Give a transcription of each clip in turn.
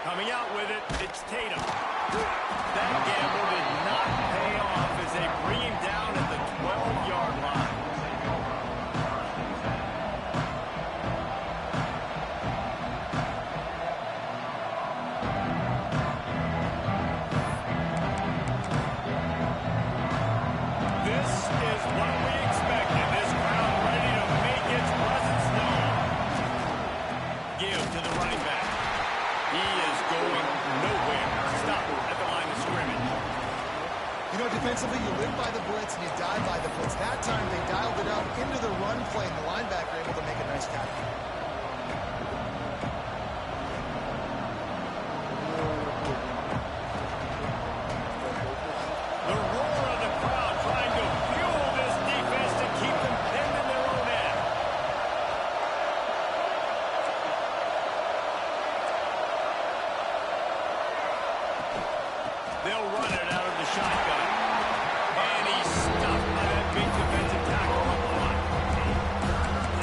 Coming out with it, it's Tatum. That gamble did not pay off as they bring him down at the 12-yard line. This is what we expected. This crowd ready to make its presence known. Give to the running back. He is going nowhere. Stop at the line of scrimmage. You know, defensively, you live by the blitz and you die by the blitz. That time, they dialed it up into the run play, and the linebacker able to make a nice tackle. The roar of the crowd trying to fuel this defense to keep them pinned in their own end. They'll run it out of the shotgun. And he's stuffed by that big defensive tackle up front.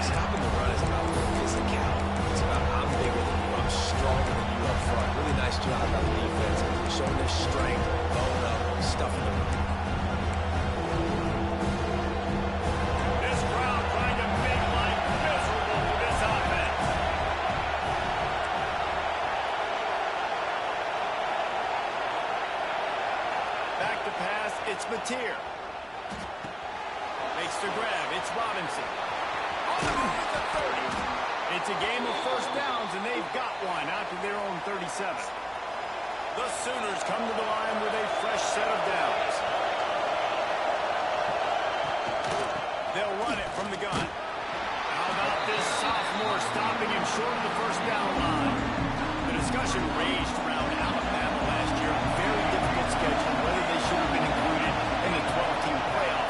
Stopping the run is about physicality. It's about I'm bigger than you, I'm stronger than you up front. Really nice job by the defense, showing their strength, bone up, stuffing the run. This crowd trying to make life miserable for this offense. Back to pass, it's Mateer. Makes the grab, it's Robinson. On the move at the 30. It's a game of first downs, and they've got one out to their own 37. The Sooners come to the line with a fresh set of downs. They'll run it from the gun. How about this sophomore stopping him short of the first down line? The discussion raged around Alabama last year. A very difficult schedule, whether they should have been included in the 12-team playoff.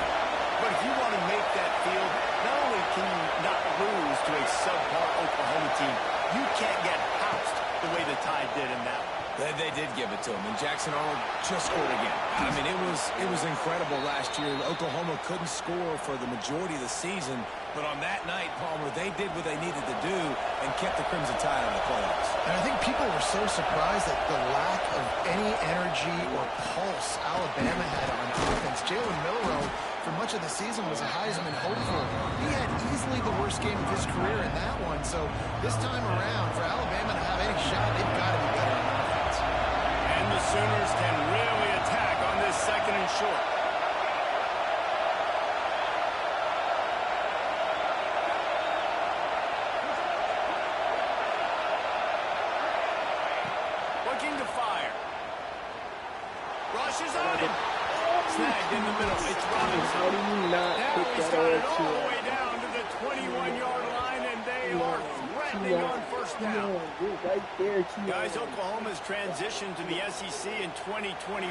But if you want to make that field, not only can you not lose to a subpar Oklahoma team, you can't get housed the way the Tide did in that one. They did give it to him, and Jackson Arnold just scored again. I mean, it was incredible last year. Oklahoma couldn't score for the majority of the season, but on that night, Palmer, they did what they needed to do and kept the Crimson Tide in the playoffs. And I think people were so surprised at the lack of any energy or pulse Alabama had on offense. Jalen Milroe, for much of the season, was a Heisman hopeful. He had easily the worst game of his career in that one. So this time around, for Alabama to have any shot, they've got to be better on offense. And the Sooners can really attack on this second and short. Looking to fire. Rushes on him. Snagged in the middle. It's Robinson. How do you not Now pick he's that got it up all the way down to the 21-yard line, and they are threatening on first down. Right there, Guys, Oklahoma's transition to the SEC in 2024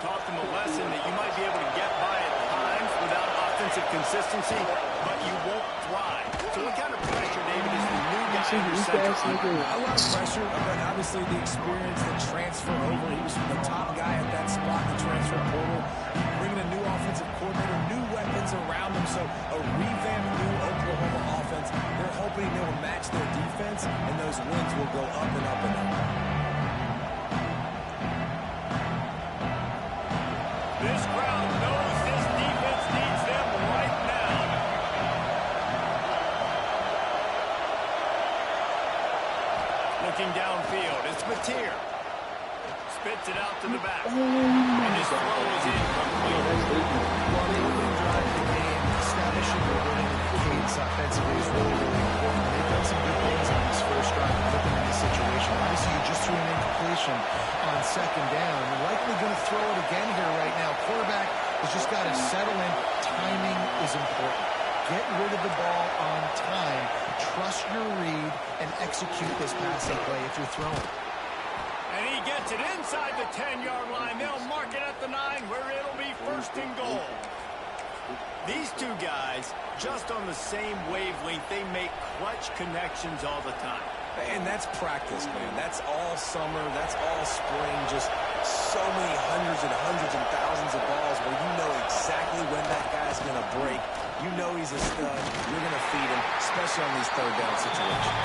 taught them a lesson that you might be able to get by at times without offensive consistency, but you won't thrive. So what kind of pressure, David, is the new guy under center under? A lot of pressure, but obviously the experience, the transfer over. He was the top guy at that spot in the transfer portal. Bringing a new offensive coordinator, new weapons around him, so a revamped new Oklahoma offense. They're hoping they will match their defense, and those wins will go up and up and up. This crowd knows this defense needs them right now. Looking downfield, it's Mateer. Spits it out to the back. And his throw is incomplete. While the opening drive of the game, establishing the rhythm and the cadence offensively is really, really important. They've done some good things on this first drive to put them in this situation. Obviously, you just threw an incompletion on second down. You're likely going to throw it again here right now. Quarterback has just got to settle in. Timing is important. Get rid of the ball on time. Trust your read and execute this passing play if you're throwing. And he gets it inside the 10-yard line. They'll mark it at the 9 where it'll be first and goal. These two guys, just on the same wavelength, they make clutch connections all the time. And that's practice, man. That's all summer. That's all spring. Just so many hundreds and thousands of balls where you know exactly when that guy's going to break. You know he's a stud. You're going to feed him, especially on these third down situations.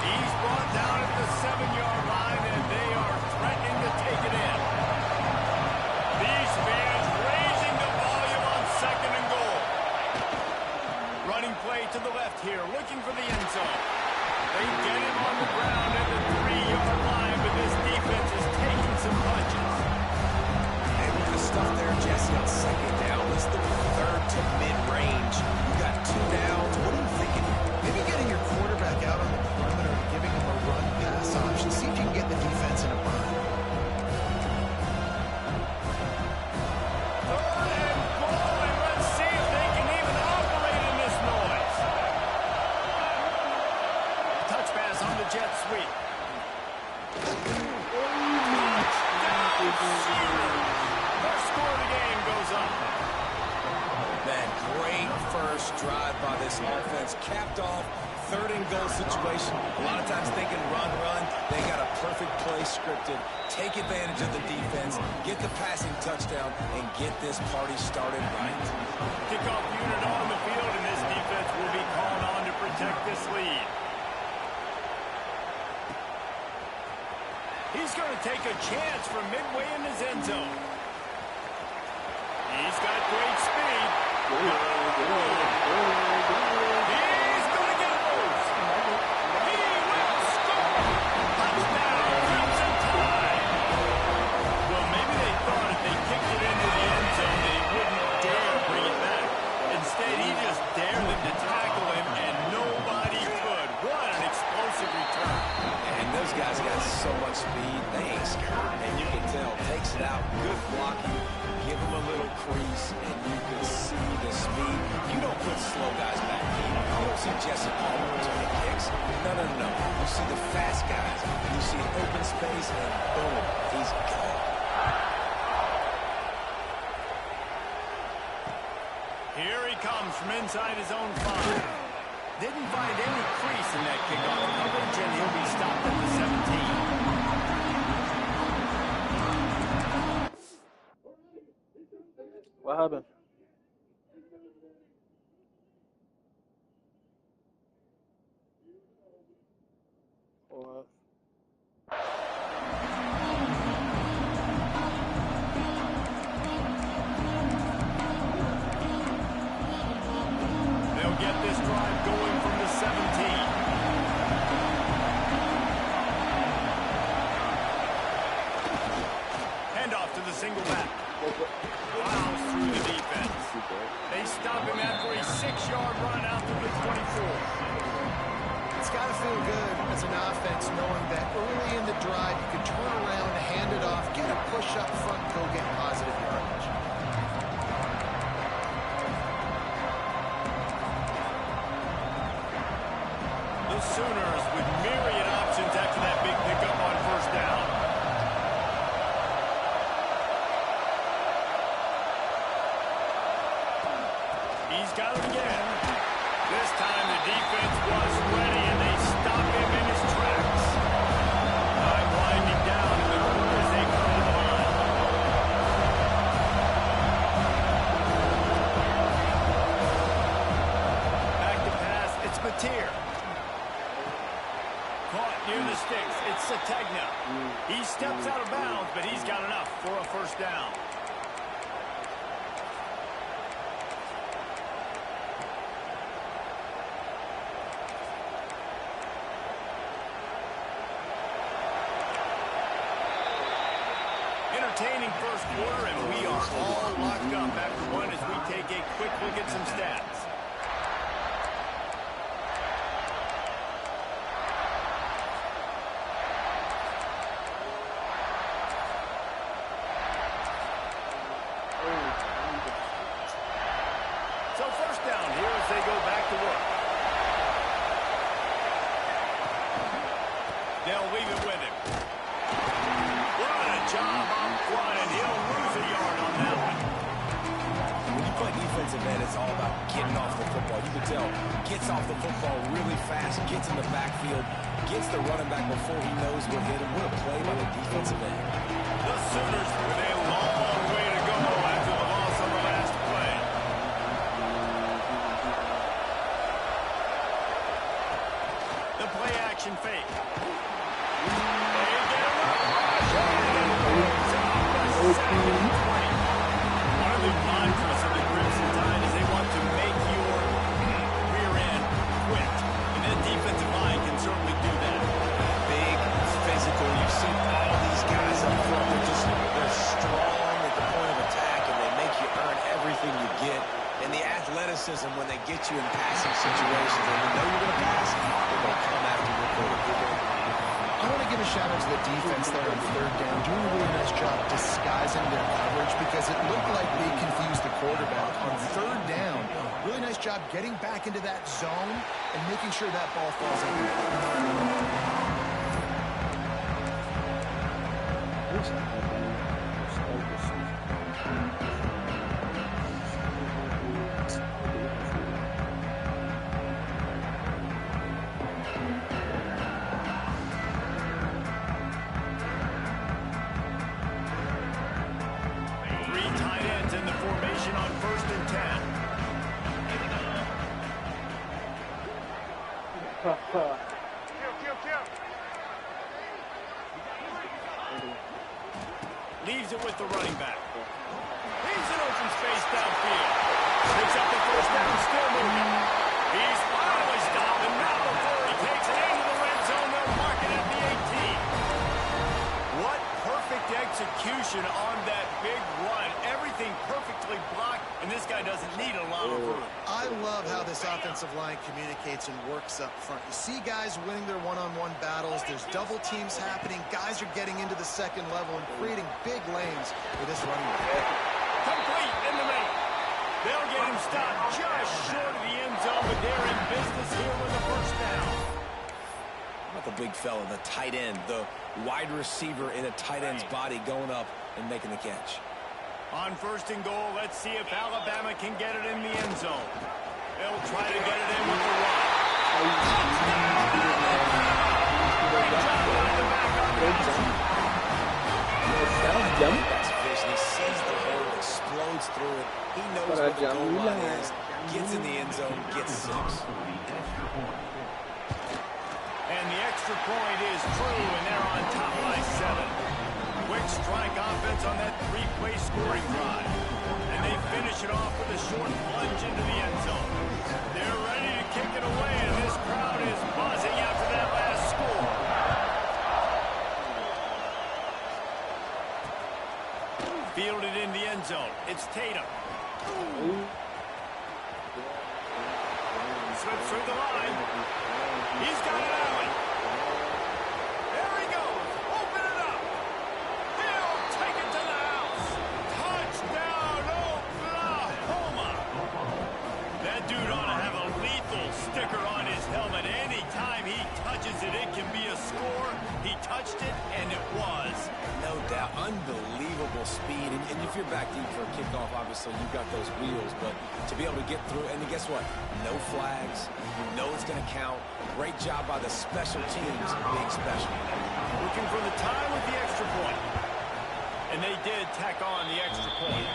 He's brought down at the 7-yard line, and they are threatening to take it in. These fans raising the volume on 2nd and goal. Running play to the left here, looking for the end zone. They get him on the ground at the 3-yard line, but this defense is taking some punches. Hey, look at the stuff there, Jesse, on 2nd down. This is the 3rd to mid-range. You got 2 downs. What are you thinking? Maybe getting your quarterback out on the perimeter and giving him a run-pass option. See if you can get the defense in a bind. 3rd and goal, and let's see if they can even operate in this noise. Touch pass on the jet sweep. First score of the game goes up. Man, great first drive by this offense. Capped off, 3rd and goal situation. A lot of times thinking run. They got a perfect play scripted. Take advantage of the defense, get the passing touchdown, and get this party started right. Kickoff unit on the field, and this defense will be called on to protect this lead. He's going to take a chance from midway in his end zone. He's got great speed. He's going to get loose. He will score. Touchdown, Crimson Tide. Well, maybe they thought if they kicked it into the end zone, they wouldn't dare bring it back. Instead, he just dared them to tackle him, and nobody could. What an explosive return. And those guys got so much speed, they ain't scared. And you can tell, takes it out, good blocking, give them a little crease, and you can see the speed. You don't put slow guys back deep. You don't see Jesse Palmer returning kicks. No. You see the fast guys. You see an open space, and boom, he's gone. Here he comes from inside his own 5. Didn't find any crease in that kickoff coverage, and he'll be stopped at the 17. What happened? What? They'll get this drive going from the 17. Handoff to the single back. Plows through the defense. They stop him after a 6-yard run out to the 24. It's got to feel good as an offense knowing that early in the drive you can turn around, hand it off, get a push up front, go get positive yardage. The Sooners with myriad options after that big pickup on 1st down. He's got it again. This time the defense was ready, and they stop him in his tracks. Time winding down in the corner as they come to the line. Back to pass, it's Mateer. Caught near the sticks, it's Sategna. He steps out of bounds, but he's got enough for a 1st down. Entertaining first quarter, and we are all locked up after one as we take a quick look at some stats. So 1st down here as they go back to work. They'll leave it with him. What a job up front, and he'll lose a yard on that one. When you play defensive end, it's all about getting off the football. You can tell, gets off the football really fast, gets in the backfield, gets the running back before he knows what hit him. What a play by the defensive end. The Sooners with a long way to go after the loss on the last play. The play action fake. athleticism when they get you in passing situations. When you know you're going to pass, they're going to come after your quarterback. I want to give a shout out to the defense there on third down, doing a really nice job disguising their coverage because it looked like they confused the quarterback on third down. Really nice job getting back into that zone and making sure that ball falls in. Leaves it with the running back. Leaves an open space downfield. Picks up the first down, still moving. He's finally stopped, and now before he takes it into the red zone, they'll mark it at the 18. What perfect execution on that big run. Everything perfectly blocked, and this guy doesn't need a lot of room. I love how this offensive line communicates and works up front. You see guys winning their one-on-one battles. There's double teams happening. Guys are getting into the second level and creating big lanes for this running back. Complete in the middle. They'll get him stopped just short of the end zone, but they're in business here with a first down. How about the big fella, the tight end, the wide receiver in a tight end's body going up and making the catch. On first and goal, let's see if Alabama can get it in the end zone. They'll try to get it in with the run. Great job by the back on the outside. That's vision. He sees the hole, explodes through it. He knows what the goal line is. Gets in the end zone, gets 6. And the extra point is true, and they're on top by 7. Quick strike offense on that 3-play scoring drive. And they finish it off with a short plunge into the end zone. They're ready to kick it away, and this crowd is buzzing after that last score. Fielded in the end zone. It's Tatum. Slips through the line. He's got it out. There he goes. Open it up. He'll take it to the house. Touchdown, Oklahoma. That dude ought to have a lethal sticker on his helmet. Anytime he touches it, it can be a score. He touched it, and it was. No doubt. Unbelievable speed. And if you're back deep for a kickoff, obviously you've got those wheels. But to be able to get through, and guess what? No flags. You know it's going to count. Great job by the special teams being special. Looking for the tie with the extra point. And they did tack on the extra point.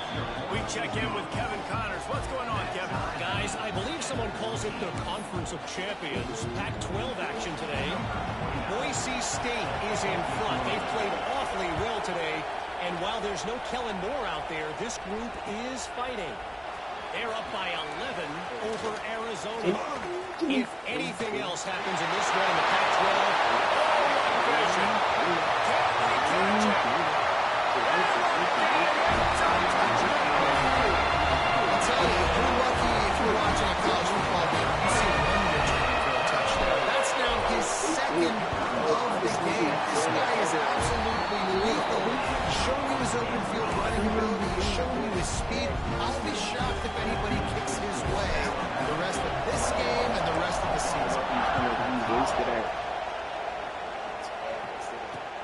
We check in with Kevin Connors. What's going on, Kevin? Guys, I believe someone calls it the Conference of Champions. Pac-12 action today. Boise State is in front. They've played awfully well today. And while there's no Kellen Moore out there, this group is fighting. They're up by 11 over Arizona. If anything else happens in this one in the Pac-12, I'll tell you, if you're lucky, if you're watching a college football game, you see one return for a touchdown. That's now his second of the game. This guy is absolutely lethal. He's showing you his open field running ability. He's showing you his speed. I'll be shocked if anybody kicks his way the rest of this game and the rest of the season.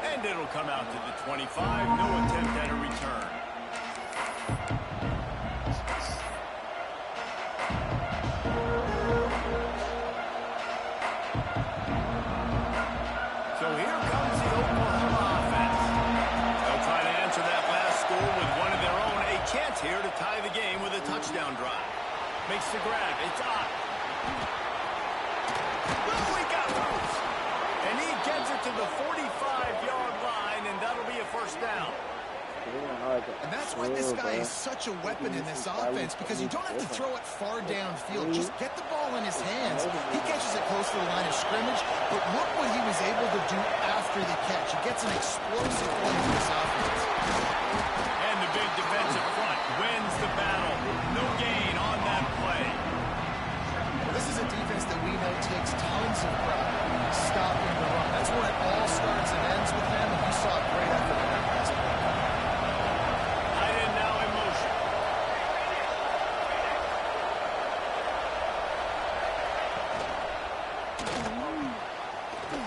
And it'll come out to the 25. No attempt at a return. So here comes the Oklahoma offense. They'll try to answer that last score with one of their own. A chance here to tie the game with a touchdown drive. Makes the grab. It's on. Oh, he got loose. And he gets it to the 45-yard line, and that'll be a first down. And that's why this guy is such a weapon in this offense, because you don't have to throw it far downfield. Just get the ball in his hands. He catches it close to the line of scrimmage, but look what he was able to do after the catch. He gets an explosive play in this offense. And the big defensive front wins the battle. No gain on that play. This is a defense that we know takes tons of pride stopping the run. That's where it all starts and ends with them, and you saw a great effort in that last play. Tight end now in motion.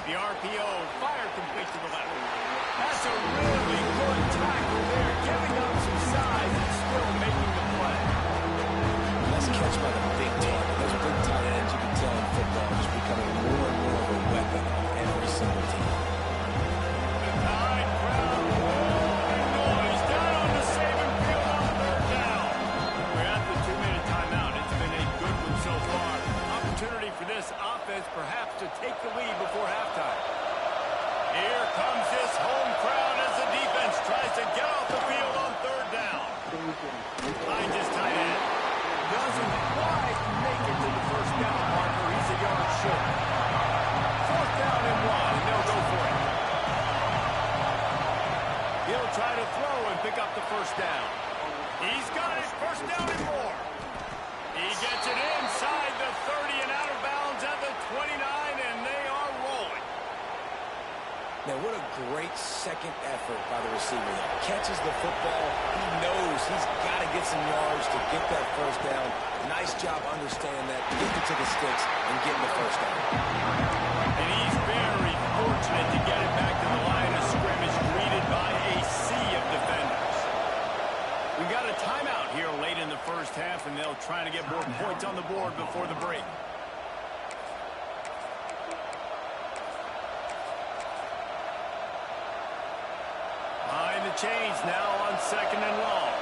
The RPO, fire complete to the left. That's a really good tackle there, giving up some size and still making the play. Nice catch by the big target. Those big tight ends, you can tell in football, just becoming more and more of a weapon on every single team. The Tide crowd, roaring noise down on the Saban field on third down. We're at the 2-minute timeout. It's been a good one so far. Opportunity for this offense perhaps to take the lead before halftime. Here comes this home crowd as the defense tries to get off the field on third down. Behind his tight end. Doesn't quite make it to the first down marker. He's a yard short. Fourth down and 1, and they'll go for it. He'll try to throw and pick up the first down. He's got it. First down and more. He gets it inside the 30 and out of bounds at the 29, and they are rolling. Man, what a great second effort by the receiver there. Catches the football. He knows he's got to get some yards to get that first down. Nice job understanding that, getting to the sticks and getting the first down. And he's very fortunate to get it back to the line of scrimmage, greeted by a sea of defenders. We got a timeout here late in the first half, and they'll try to get more points on the board before the break. Behind the chains now on second and long.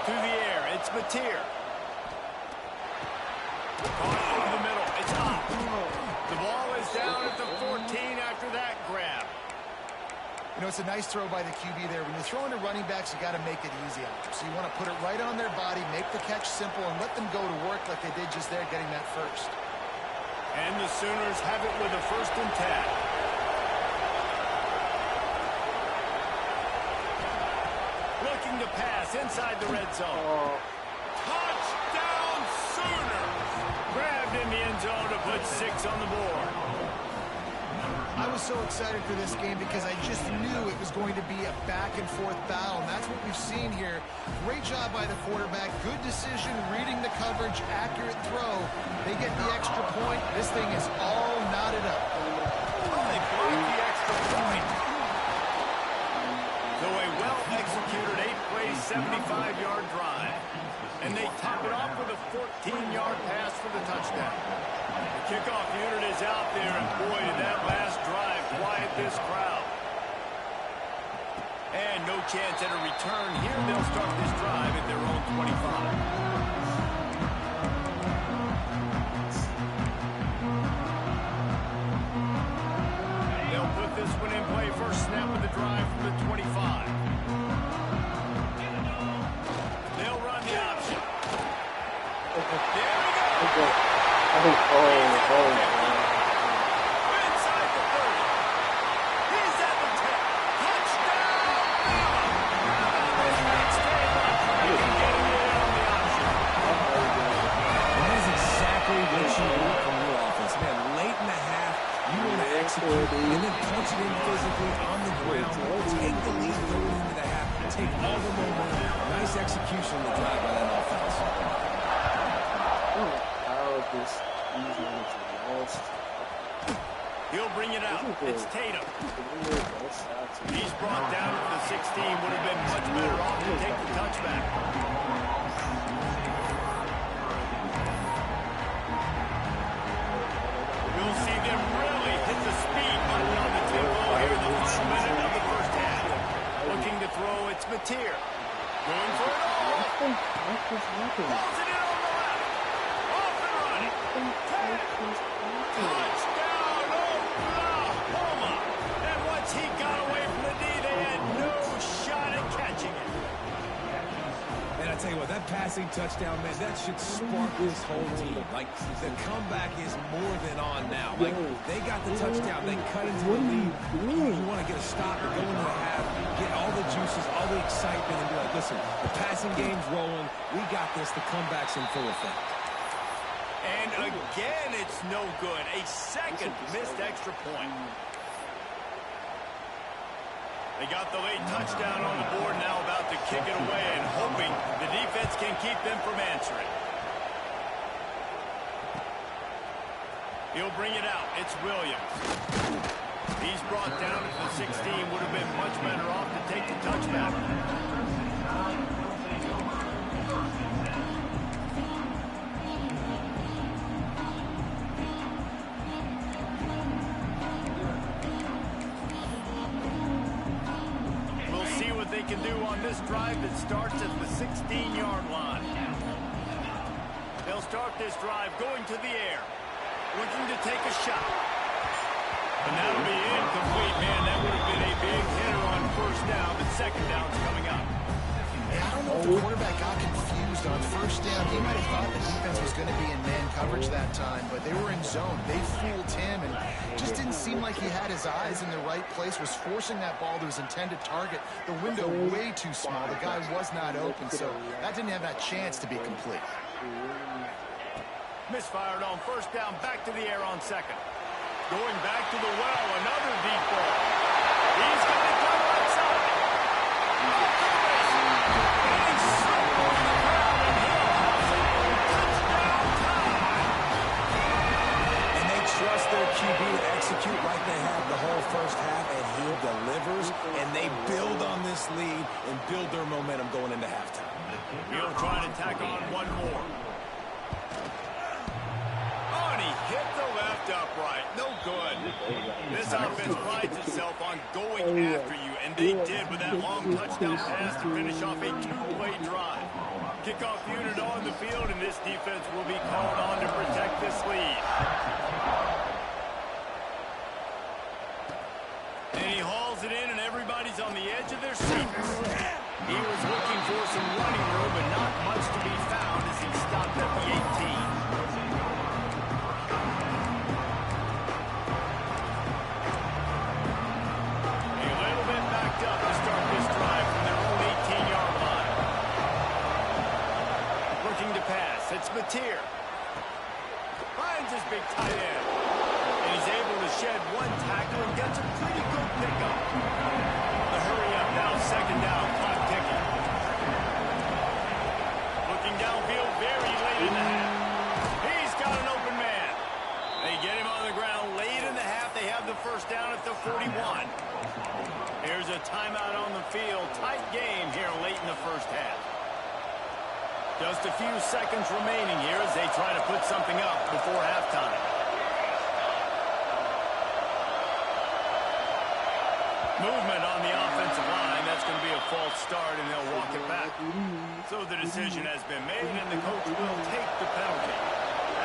Through the air, it's Mateer. Caught over the middle, it's up. The ball is down at the 14 after that grab. You know, it's a nice throw by the QB there. When you're throwing to running backs, you got to make it easy on them. So you want to put it right on their body, make the catch simple, and let them go to work like they did just there, getting that first. And the Sooners have it with a 1st and 10. Looking to pass inside the red zone. Touchdown Sooners! Grabbed in the end zone to put 6 on the board. I was so excited for this game because I just knew it was going to be a back-and-forth battle, and that's what we've seen here. Great job by the quarterback, good decision, reading the coverage, accurate throw. They get the extra point. This thing is all knotted up. Well, they blocked the extra point. So a well-executed 8-play, 75-yard drive. And they top it off with a 14-yard pass for the touchdown. The kickoff unit is out there, and boy, did that last drive quiet this crowd. And no chance at a return here. They'll start this drive at their own 25. This one in play, first snap of the drive from the 25. They'll run the option. There we go. Inside the 30. He's at the 10. Touchdown! Next game up. Getting it on the option. That is exactly what you want from your offense. Man, late in the half, you want to execute and then punch it in physically on the ground. Take the lead going into the half. Take all the momentum. Nice execution to drive by that offense. He'll bring it out. It's Tatum. He's brought down to the 16. Would have been much better off to take the touchback. We'll see them really hit the speed button on the tempo here in the final minute of the first half. Looking to throw, it's Mateer. Going for it all. Balls it in on the left. Off and running. Touchdown, Oklahoma. And once he got away from the D, they had no shot at catching it. And I tell you what, that pass passing touchdown, man, that should spark this whole team. Like, the comeback is more than on now. Like, they got the touchdown. They cut into the lead. You want to get a stop and go into the half, get all the juices, all the excitement, and be like, listen, the passing game's rolling. We got this. The comeback's in full effect. And again, it's no good. A second missed extra point. They got the late touchdown on the board, now about to kick it away and hoping the defense can keep them from answering. He'll bring it out. It's Williams. He's brought down at the 16. Would have been much better off to take the touchback. Can do on this drive that starts at the 16-yard line. They'll start this drive going to the air, looking to take a shot. And that'll be incomplete, man. That would have been a big hitter on first down, but second down's coming up. Yeah, I don't know if the quarterback got confused on first down. He might have thought the defense was going to be in man coverage that time, but they were in zone. They fooled him and just didn't seem like he had his eyes in the right place, was forcing that ball to his intended target. The window way too small. The guy was not open, so that didn't have that chance to be complete. Misfired on first down, back to the air on second. Going back to the well, another deep ball. He's going to go right side. Trust their QB to execute like they have the whole first half, and he delivers, and they build on this lead and build their momentum going into halftime. He'll try to tack on one more. Oh, and he hit the left upright. No good. This offense prides itself on going after you, and they did with that long touchdown pass to finish off a two-play drive. Kickoff unit on the field, and this defense will be called on to protect this lead. And he hauls it in, and everybody's on the edge of their seats. He was looking for some running room, but not much to be found as he stopped at the 18. A little bit backed up to start this drive from their own 18-yard line. Looking to pass. It's Mateer. Finds his big tight end. And he's able to shed one tackle and gets a pretty good pickup. The hurry up now, second down, clock ticking. Looking downfield very late in the half. He's got an open man. They get him on the ground late in the half. They have the first down at the 41. Here's a timeout on the field. Tight game here late in the first half. Just a few seconds remaining here as they try to put something up before halftime. Movement on the offensive line. That's going to be a false start, and they'll walk it back. So the decision has been made, and the coach will take the penalty.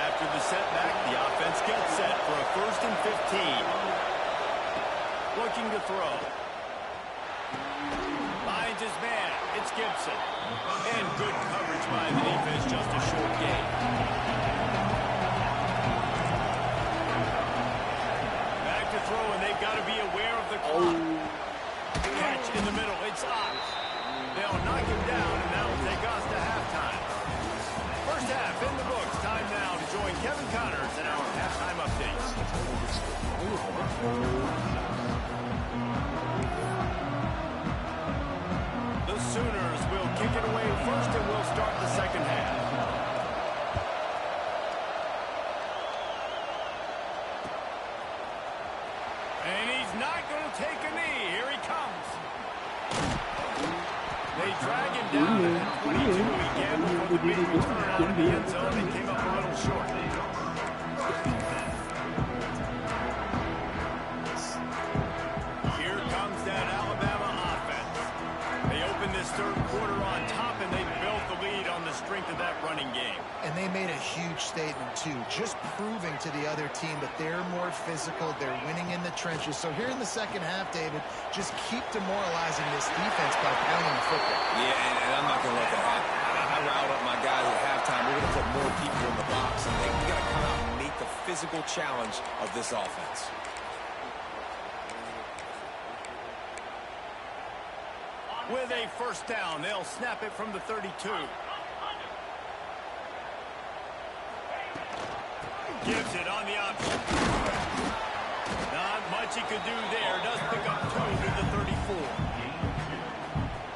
After the setback, the offense gets set for a 1st and 15. Looking to throw. Finds his man. It's Gibson. And good coverage by the defense, just a short gain. Back to throw, and they've got to be aware of the clock. Catch in the middle. It's Ox. They'll knock him down, and that'll take us to halftime. First half in the books. Time now to join Kevin Connors in our halftime updates. The Sooners will kick it away first, and we'll start the second half. And he's not going to take a knee. Here he comes. They drag him down at 22 again before the big return out of the end zone. They came up a little short. Here comes that Alabama offense. They open this third quarter on top, and they built the lead on the strength of that running game. And they made a huge statement, too, just proving to the other team that they're more physical, they're winning in the trenches. So here in the second half, David, just keep demoralizing this defense by pounding the football. Yeah, and I'm not going to let that happen. I to rile up my guys at halftime. We're going to put more people in the box, and they've got to come out and meet the physical challenge of this offense. With a first down, they'll snap it from the 32. Gives it on the option. Not much he could do there. Does pick up 2 to the 34.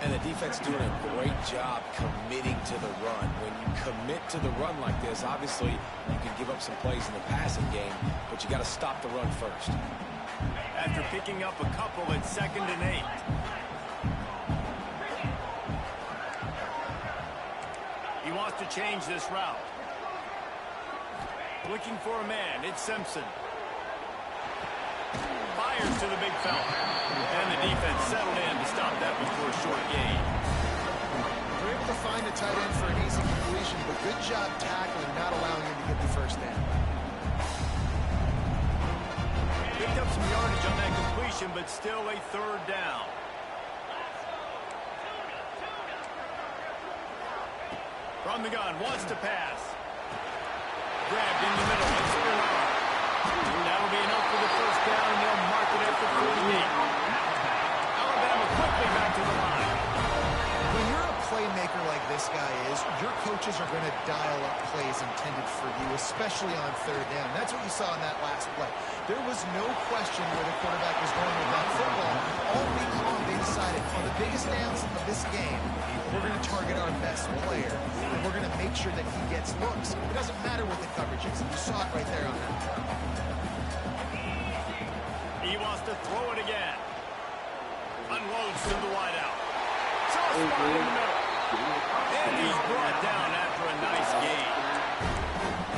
And the defense doing a great job committing to the run. When you commit to the run like this, obviously you can give up some plays in the passing game, but you got to stop the run first. After picking up a couple at 2nd and 8. He wants to change this route. Looking for a man. It's Simpson. Fires to the big fella. And the defense settled in to stop that before a short gain. They're able to find a tight end for an easy completion, but good job tackling, not allowing him to get the first down. Picked up some yardage on that completion, but still a 3rd down. From the gun, wants to pass. Grabbed in the middle. It's Bernard. That'll be enough for the first down, and they'll mark it at the 48. Alabama quickly back to the line. When you're a playmaker like this guy is, your coaches are going to dial up plays intended for you, especially on 3rd down. That's what you saw in that last play. There was no question where the quarterback was going with that football. All week long, they decided on the biggest downs of this game, we're going to target our best player, and we're going to make sure that he gets looks. It doesn't matter what the coverage is. You saw it right there on that play. He wants to throw it again. Unloads to the wideout. Soft spot in the middle. And he's brought down after a nice gain.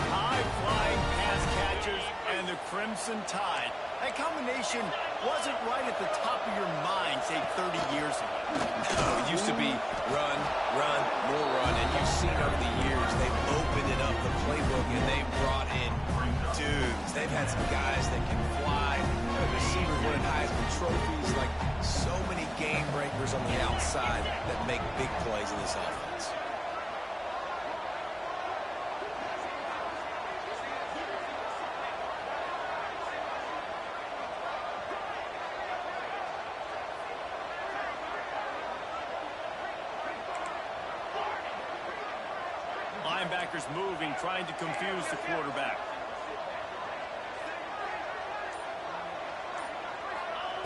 High-flying pass catchers and the Crimson Tide. That combination wasn't right at the top of your mind, say, 30 years ago. No, it used to be run, run, more run, and you've seen over the years they've opened it up, the playbook, and they've brought in dudes. They've had some guys that can fly, receivers winning Heisman trophies, like so many game breakers on the outside that make big plays in this offense. Linebackers moving, trying to confuse the quarterback.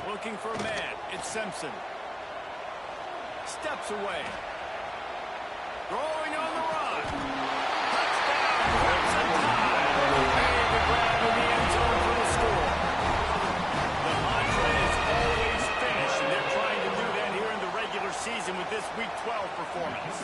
Looking for a man. It's Simpson. Steps away. Throwing on the run. Touchdown, Crimson Tide. Made the grab in the end zone for the score. The mantra is always finish, and they're trying to do that here in the regular season with this Week 12 performance.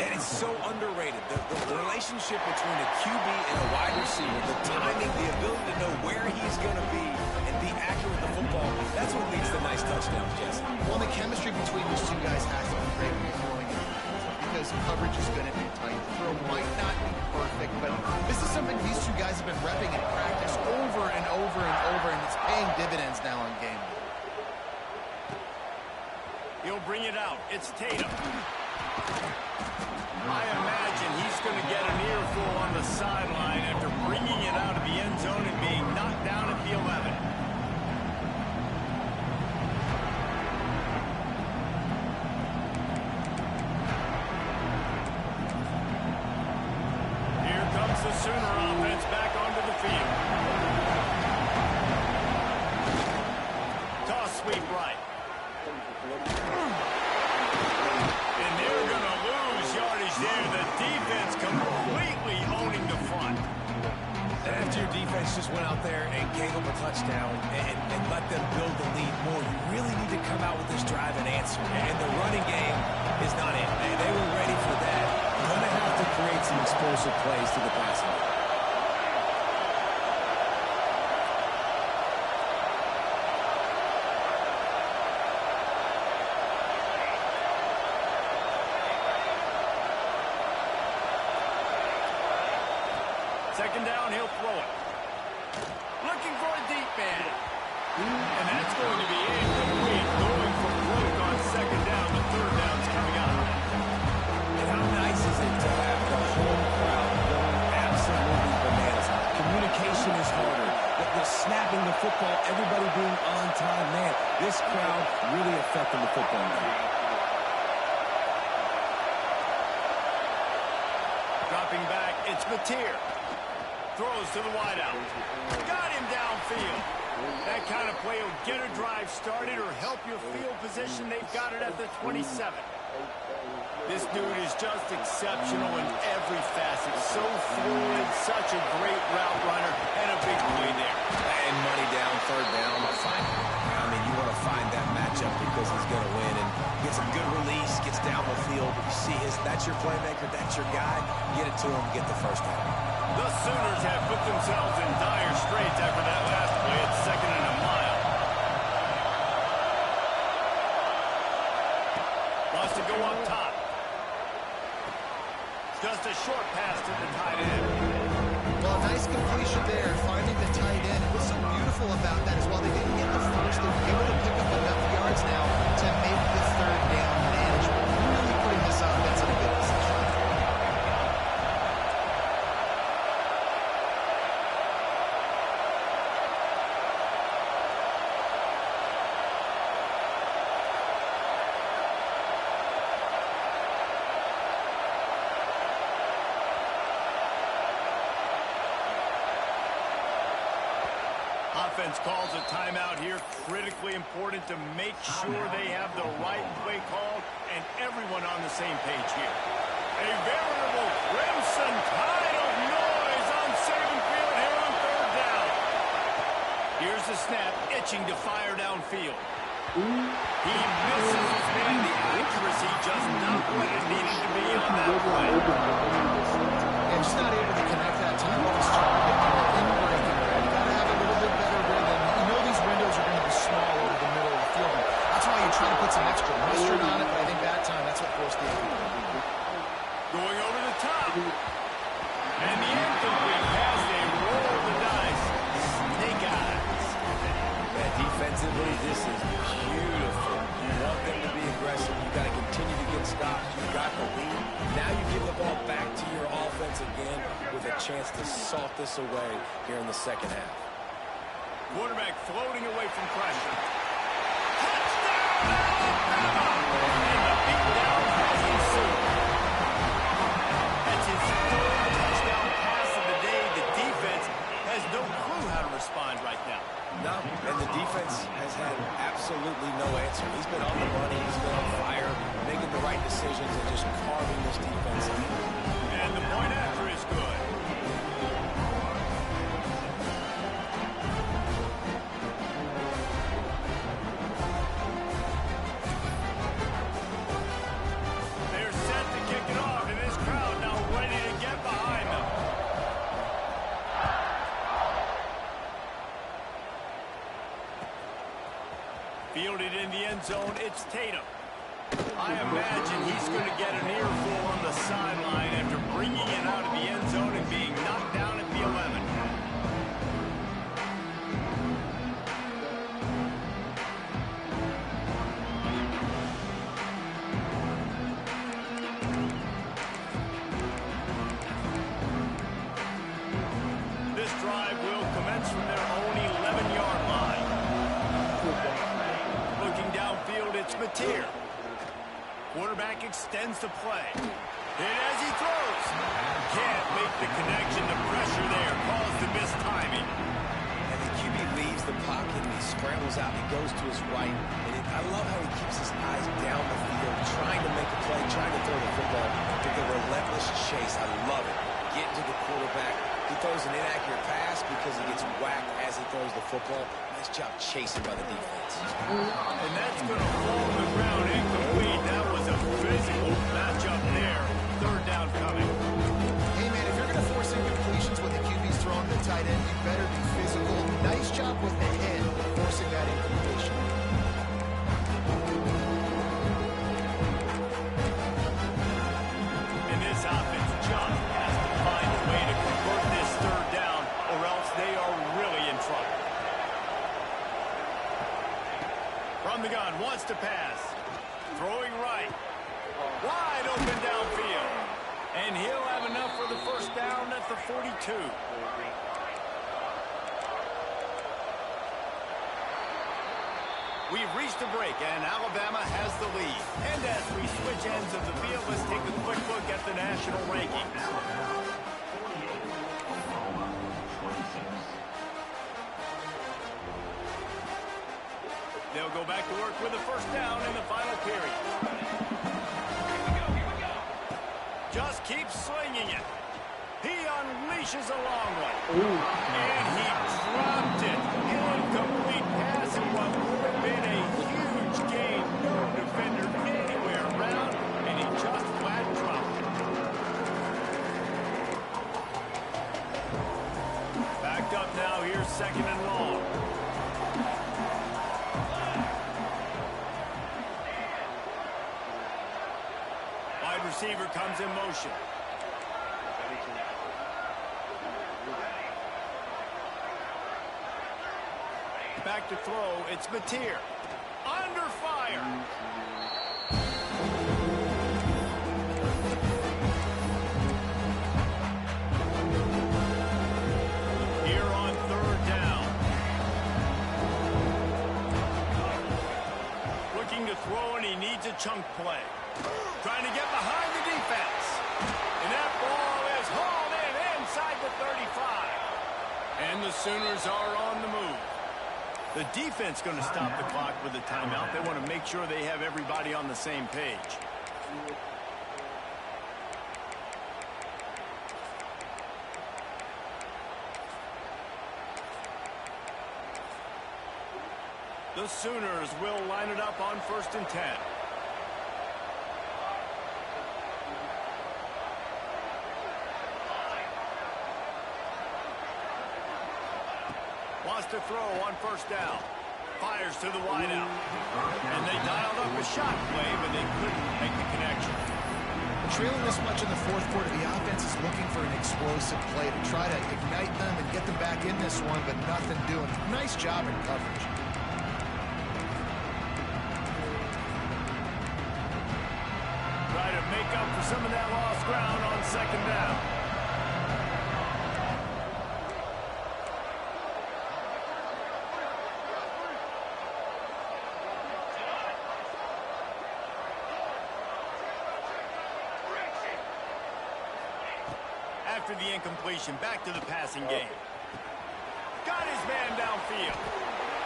And it's so underrated. The relationship between a QB and a wide receiver, the timing, the ability to know where he's going to be and be accurate with the football, that's what leads to nice touchdowns, Jesse. Well, the chemistry between these two guys has to be great when you're throwing it, because coverage is going to be tight. The throw might not be perfect, but this is something these two guys have been repping in practice over and over and over, and it's paying dividends now on game day. He'll bring it out. It's Tatum. I imagine he's going to get an earful on the sideline after bringing it out of the end zone and being knocked down at the 11. Here comes the Sooner offense back onto the field. Toss sweep right. And they're going to lose yardage there. The defense completely owning the front. After your defense just went out there and gave them a touchdown and let them build the lead more, you really need to come out with this drive and answer. And the running game is not in. They were ready for that. Going to have to create some explosive plays to the passing game. Second down, he'll throw it. Looking for a deep man. And that's going to be incomplete. Going for broke on second down. The third down's coming up. And how fantastic to have the home crowd going absolutely bananas. Communication is harder. They're snapping the football, everybody being on time. Man, this crowd really affecting the football now. Dropping back, it's Mateer. Throws to the wideout. Got him downfield. That kind of play will get a drive started or help your field position. They've got it at the 27. This dude is just exceptional in every facet. So fluid, such a great route runner, and a big play there. And money down, third down. I mean, you want to find that matchup because he's going to win and gets a good release, gets down the field. You see that's your playmaker, that's your guy. Get it to him, get the first down. The Sooners have put themselves in dire straits after that last play. It's 2nd and a mile. Wants to go up top. Just a short pass to the tight end. Well, nice completion there, finding the tight end. What's so beautiful about that is while they didn't get the first, they were able to pick up enough yards now to make the third down manageable. Really putting this offense in a good position. Offense calls a timeout here. Critically important to make sure they have the right play called and everyone on the same page here. A veritable crimson tide of noise on Saban Field here on third down. Here's the snap, itching to fire downfield. He misses his man. The accuracy just not what it needed to be on that play. And just not able to connect that time with his target. Gotta have a little bit better rhythm. You know these windows are going to be small over the middle of the field. That's why you try to put some extra mustard on it, but I think that time that's what forced the incomplete. Going over the top. And the incomplete pass, they roll the dice. Snake eyes. Man, defensively, this is beautiful. You want them to be aggressive. You got to continue to get stops. You got the lead. Now you give the ball back to your offense again with a chance to salt this away here in the second half. Quarterback floating away from pressure. Touchdown, Alabama! And the beat down has ensued. That's his third touchdown pass of the day. The defense has no clue how to respond right now. No, and the defense has had absolutely no answer. He's been on the money, he's been on fire, making the right decisions and just carving this defense up. And the point after is good. They're set to kick it off, and this crowd now ready to get behind them. Fielded in the end zone, it's Tatum. I imagine he's going to get an earful on the sideline after bringing it out of the end zone and being knocked down at the 11. This drive will commence from their own 11-yard line. Looking downfield, it's Mateer. Quarterback extends the play. And as he throws, can't make the connection. The pressure there caused the missed timing. And the QB leaves the pocket and he scrambles out. He goes to his right. And I love how he keeps his eyes down the field, trying to make a play, trying to throw the football with a relentless chase. I love it. Getting to the quarterback. He throws an inaccurate pass because he gets whacked as he throws the football. Nice job chasing by the defense. And that's going to fall on the ground incomplete. That was a physical matchup there. Third down coming. Hey, man, if you're going to force incompletions when the QB's throwing the tight end, you better be physical. Nice job with the head forcing that incompletion. And this offense just has to find a way to convert this third down, or else they are really in trouble. From the gun, wants to pass. Throwing right. Wide open downfield. 2. We've reached a break, and Alabama has the lead. And as we switch ends of the field, let's take a quick look at the national rankings. They'll go back to work with a first down in the final period. Just keeps slinging it. He unleashes a long one. And he dropped it. Incomplete pass in what would have been a huge gain. No defender anywhere around, and he just flat dropped it. Backed up now. Here's 2nd and long. Wide receiver comes in motion. Back to throw, it's Mateer. Under fire. Here on 3rd down. Looking to throw, and he needs a chunk play. Trying to get behind the defense. And that ball is hauled in inside the 35. And the Sooners are on the move. The defense going to stop the clock with a timeout. They want to make sure they have everybody on the same page. The Sooners will line it up on 1st and 10. Wants to throw on 1st down. Fires to the wideout. And they dialed up a shot play, but they couldn't make the connection. Trailing this much in the 4th quarter, the offense is looking for an explosive play to try to ignite them and get them back in this one, but nothing doing. Nice job in coverage. Try to make up for some of that lost ground on 2nd down. After the incompletion, back to the passing game. Got his man downfield.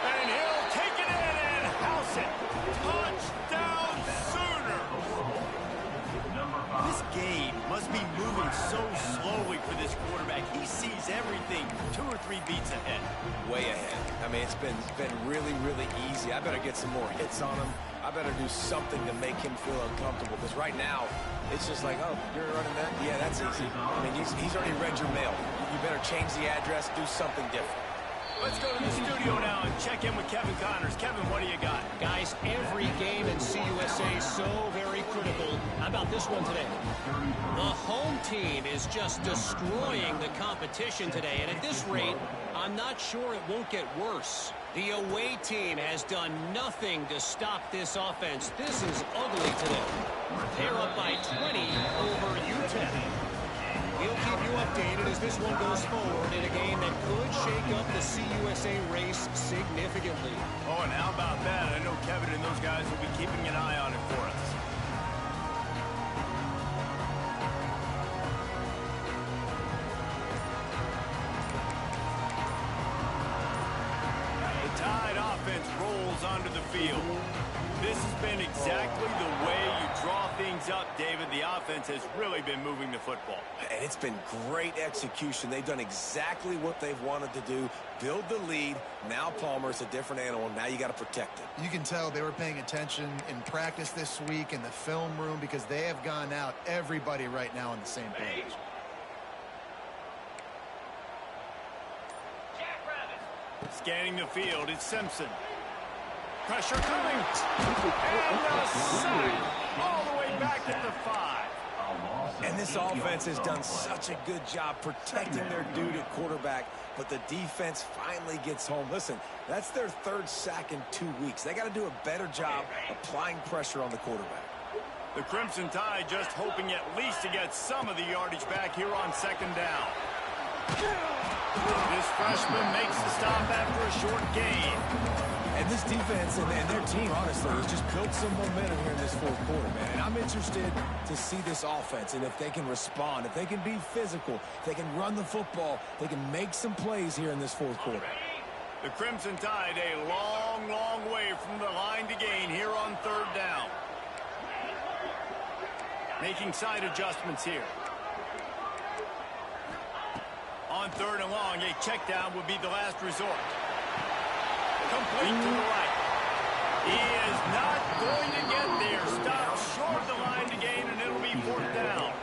And he'll take it in and house it. Touchdown Sooners! This game must be moving so slowly for this quarterback. He sees everything 2 or 3 beats ahead. Way ahead. I mean, it's been really, really easy. I better get some more hits on him. I better do something to make him feel uncomfortable. Because right now, it's just like, oh, you're running that? Yeah, that's easy. I mean, he's already read your mail. You better change the address, do something different. Let's go to the studio now and check in with Kevin Connors. Kevin, what do you got? Guys, every game in CUSA is so very critical. How about this one today? The home team is just destroying the competition today, and at this rate, I'm not sure it won't get worse. The away team has done nothing to stop this offense. This is ugly today. They're up by 20 over UTEP. We'll keep you updated as this one goes forward in a game that could shake up the CUSA race significantly. Oh, and how about that? I know Kevin and those guys will be keeping an eye on it for us. The Tide offense rolls onto the field. This has been exactly the way you draw things up, David. The offense has really been moving the football. And it's been great execution. They've done exactly what they've wanted to do. Build the lead. Now Palmer's a different animal. Now you got to protect it. You can tell they were paying attention in practice this week in the film room because they have gone out, everybody right now on the same page. Scanning the field, it's Simpson. Pressure coming. And a sack all the way back at the 5. And this offense has done such a good job protecting their dude at quarterback, but the defense finally gets home. Listen, that's their 3rd sack in 2 weeks. They got to do a better job applying pressure on the quarterback. The Crimson Tide just hoping at least to get some of the yardage back here on 2nd down. This freshman makes the stop after a short gain. And this defense and their team, honestly, has just built some momentum here in this fourth quarter, man. And I'm interested to see this offense and if they can respond, if they can be physical, if they can run the football, they can make some plays here in this fourth quarter. The Crimson Tide a long, long way from the line to gain here on third down. Making side adjustments here. On third and long, a check down would be the last resort. Complete to the right. He is not going to get there. Stop short of the line to gain, and it'll be fourth down.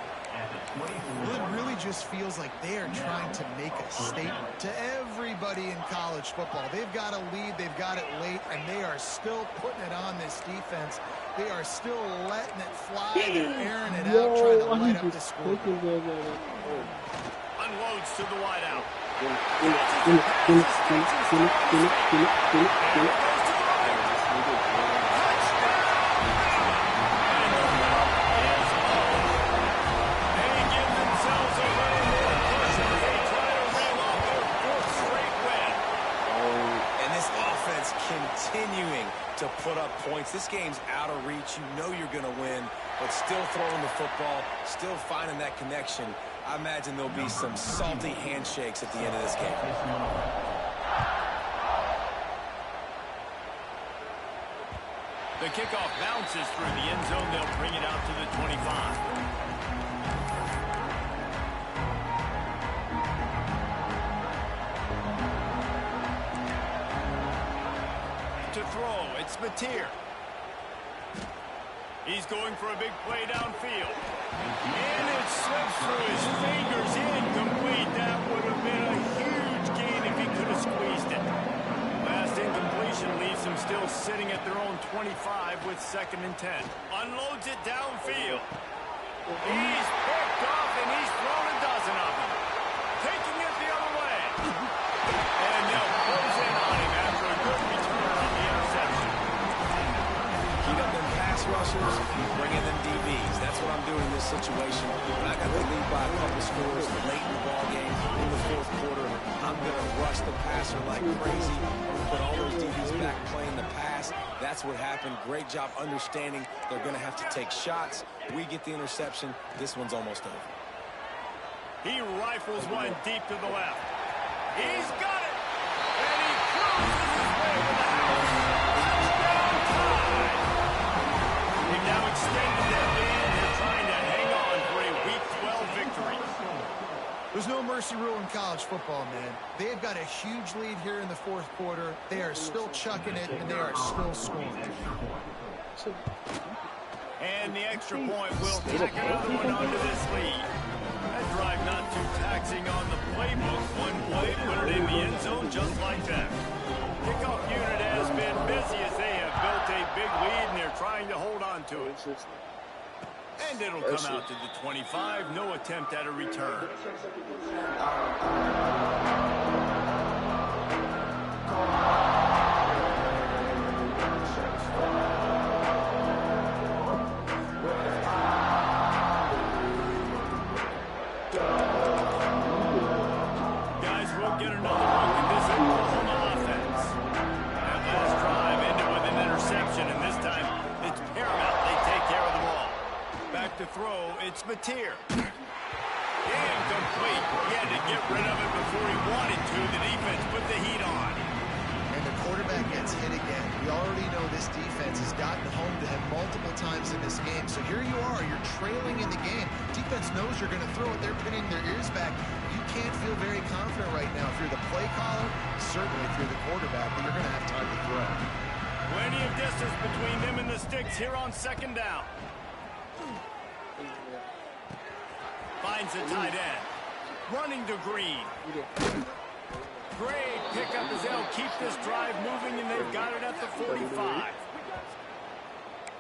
Well, it really just feels like they are trying to make a statement to everybody in college football. They've got a lead, they've got it late, and they are still putting it on this defense. They are still letting it fly. They're airing it out, trying to light up the score. Unloads to the wideout. Continuing to put up points. This game's out of reach. You know you're going to win, but still throwing the football, still finding that connection. I imagine there'll be some salty handshakes at the end of this game. The kickoff bounces through the end zone. They'll bring it out to the 25. To throw, it's Mateer. He's going for a big play downfield. And it slips through his fingers, incomplete. That would have been a huge gain if he could have squeezed it. Last incompletion leaves him still sitting at their own 25 with 2nd and 10. Unloads it downfield. He's picked off and he's thrown a dozen of them. Taking it the other way. And they'll close in on him after a good return on the interception. Keep up them pass rushers, bring in them DBs. That's what I'm doing in this situation. When I got the lead by a couple scores late in the ball game, in the fourth quarter, I'm going to rush the passer like crazy. Put all those DBs back playing the pass. That's what happened. Great job understanding they're going to have to take shots. We get the interception. This one's almost over. He rifles one deep to the left. He's got it! And he cruises his way to the house. Touchdown Tide! They've now extended their lead. They're trying to hang on for a Week 12 victory. There's no mercy rule in college football, man. They've got a huge lead here in the fourth quarter. They are still chucking it, and they are still scoring. And the extra point will tack another one onto this lead. That drive not too taxing on the playbook. One play, put it in the end zone just like that. Kickoff unit has been busy as they have built a big lead, and they're trying to hold on to it. And it'll come out to the 25. No attempt at a return. Guys, we'll get another look at this Oklahoma offense. That last drive ended with an interception, and this time it's paramount they take care of the ball. Back to throw, it's Mateer. Incomplete. He had to get rid of it before he wanted to. The defense put the heat on. And the quarterback gets hit again. We already know this defense has gotten home to him multiple times in this game. So here you are, you're trailing in the game. Defense knows you're going to throw it. They're pinning their ears back. You can't feel very confident right now. If you're the play caller, certainly if you're the quarterback, but you're going to have time to throw. Plenty of distance between them and the sticks here on 2nd down. Finds a tight end. Running to Green. Great pickup as they'll keep this drive moving, and they've got it at the 45.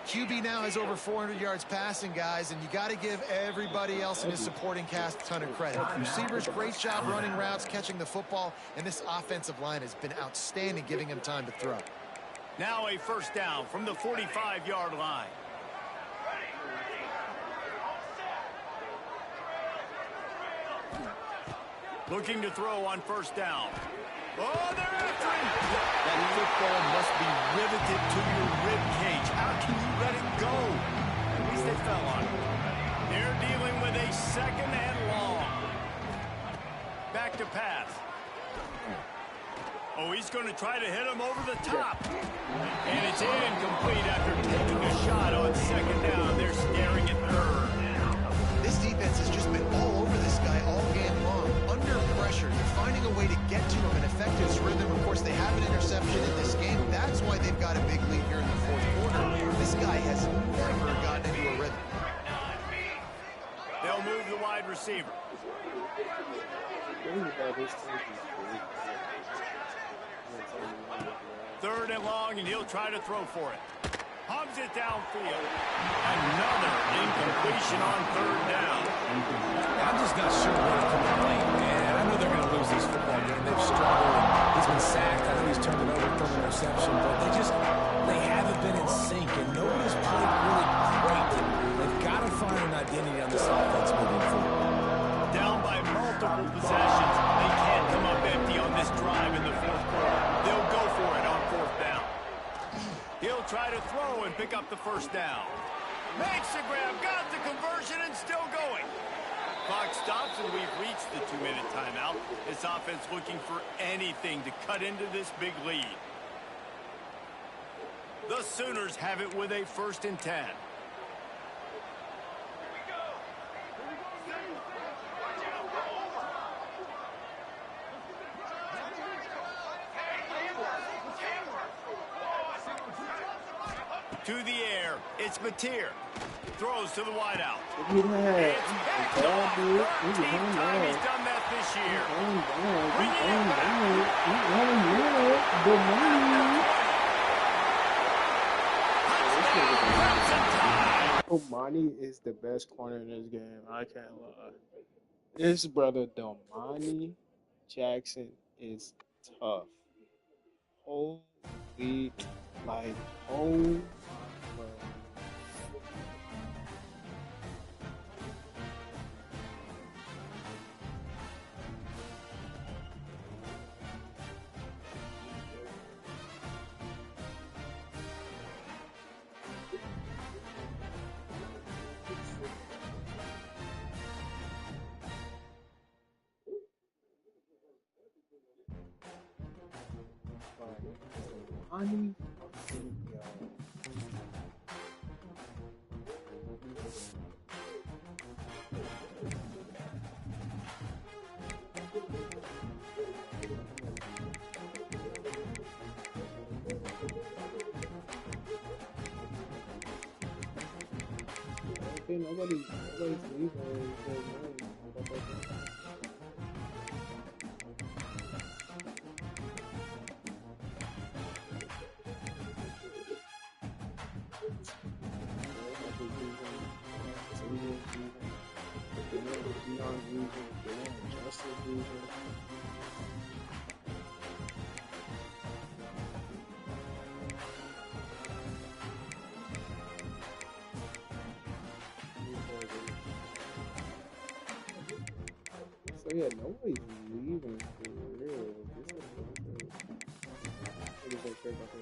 QB now has over 400 yards passing, guys, and you got to give everybody else in his supporting cast a ton of credit. Receivers, great job running routes, catching the football, and this offensive line has been outstanding, giving him time to throw. Now a first down from the 45-yard line. Looking to throw on first down. Oh, they're after him. That football must be riveted to your rib cage. How can you let it go? At least they fell on it. They're dealing with a second and long. Back to pass. Oh, he's going to try to hit him over the top. And it's incomplete after taking a shot on second down. They're staring at third. This defense has just been all over this guy all game long. Under pressure, they're finding a way to get to him and affect his rhythm. Of course, they have an interception in this game. That's why they've got a big lead here in the fourth quarter. This guy has never gotten into a rhythm. They'll move the wide receiver. Third and long, and he'll try to throw for it. Hubs it downfield. Another incompletion on third down. I'm just not sure where to complain, man. I know they're going to lose this football game. They've struggled. He's been sacked. I know he's turned it over from an interception, but they haven't been in sync, and nobody's played really great. And they've got to find an identity on this offense moving forward. Down by multiple possessions. They can't come up empty on this drive in the fourth quarter. They'll go for it on fourth down. He'll try to throw and pick up the first down. Makes the grab, got the conversion, and still going. Clock stops, and we've reached the 2-minute timeout. This offense looking for anything to cut into this big lead. The Sooners have it with a 1st and 10. To the air, it's Mateer. Throws to the wideout. Look at that. It's picked off. 13th time he's done that this year. Bringing it back. Omani is the best corner in this game. I can't lie. This brother Domani Jackson is tough. Holy, like, oh my God. Honey, nobody's leaving. So yeah, nobody's leaving for real. This is not good. What is that care about the